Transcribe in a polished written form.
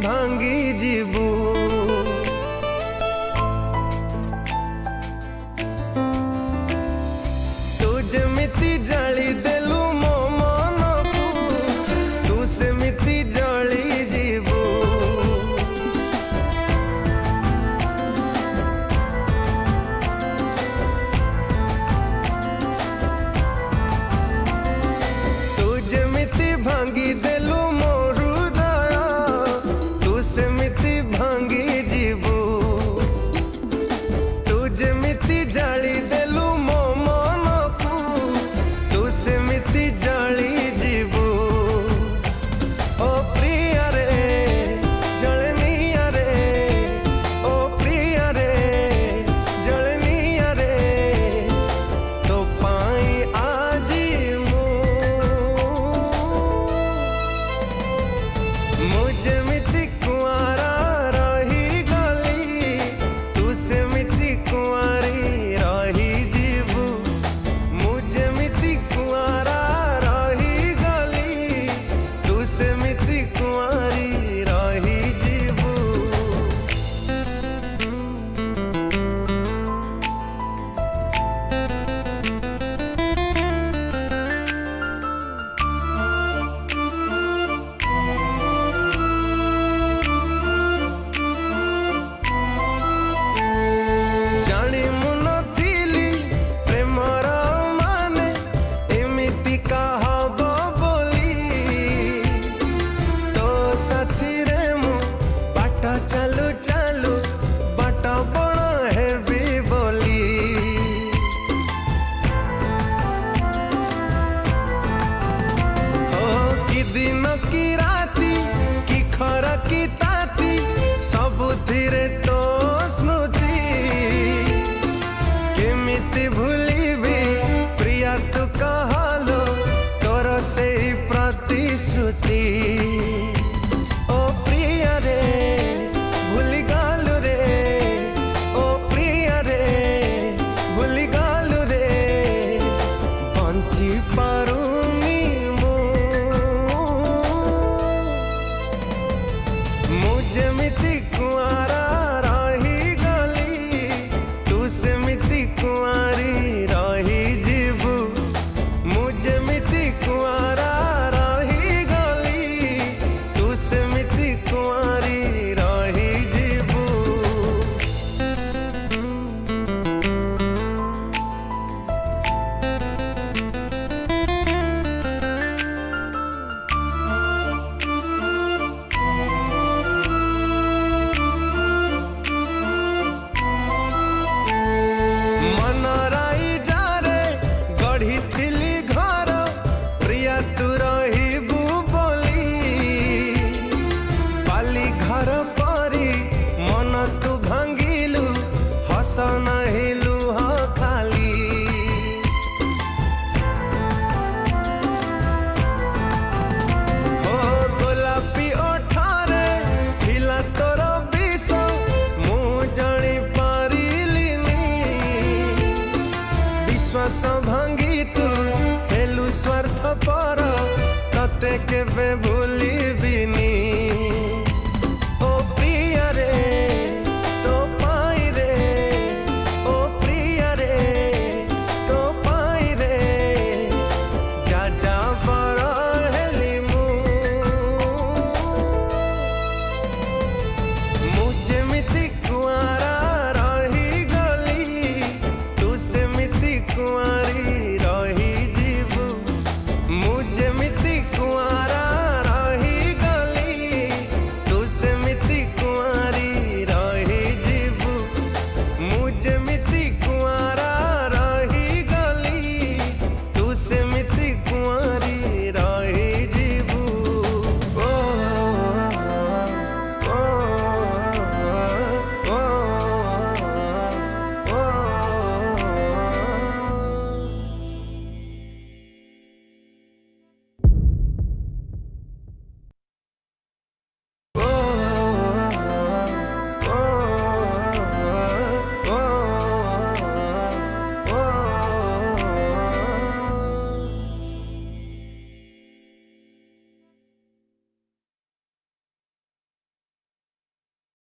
भांगी जीवू तू जमिति जाली देलु मो मन को तू सेमिति जली जीवू तू जमिति भांगी देलु मो हृदय तू सेमिति भांगी जीवू तू जमिति जाली देलु मो मन को तू सेमिति जाली जीवू ओ प्रिया रे जलनिया रे ओ प्रिया रे जलनिया रे तो पाई आजी मुझे कुआरा रही गली तू सेमिति कुआरी रही जीवू मुझे मिति कुआरा रही गली तू सेमिति कुआरी रही जीवू जानी मुन थिली प्रेमर माने एमिति कहब बोली तो साथी रे मु बाट चालू चालू बाट बण हेबी बोली ओ कि दिन की राती कि खरा की ताती सबुथिरे तो स्मृति केमिति भूलिबी प्रिया तू कहलो तोर से प्रतिश्रुति ओ प्रिया रे भूली गलु रे ओ प्रिया रे भूली गलु रे बंची पारुनी मुझे मिति कुआरा रही गली तू सेमिति कुआरी रही जीवू मुझे मिति कुआरा रही गली तू सेमिति कुआरी रही जीवू मनराई जारे गढ़ी थिली घर प्रिया तू रहीबू बोली पाली घर परी मन तू भांगिलु हस नहीं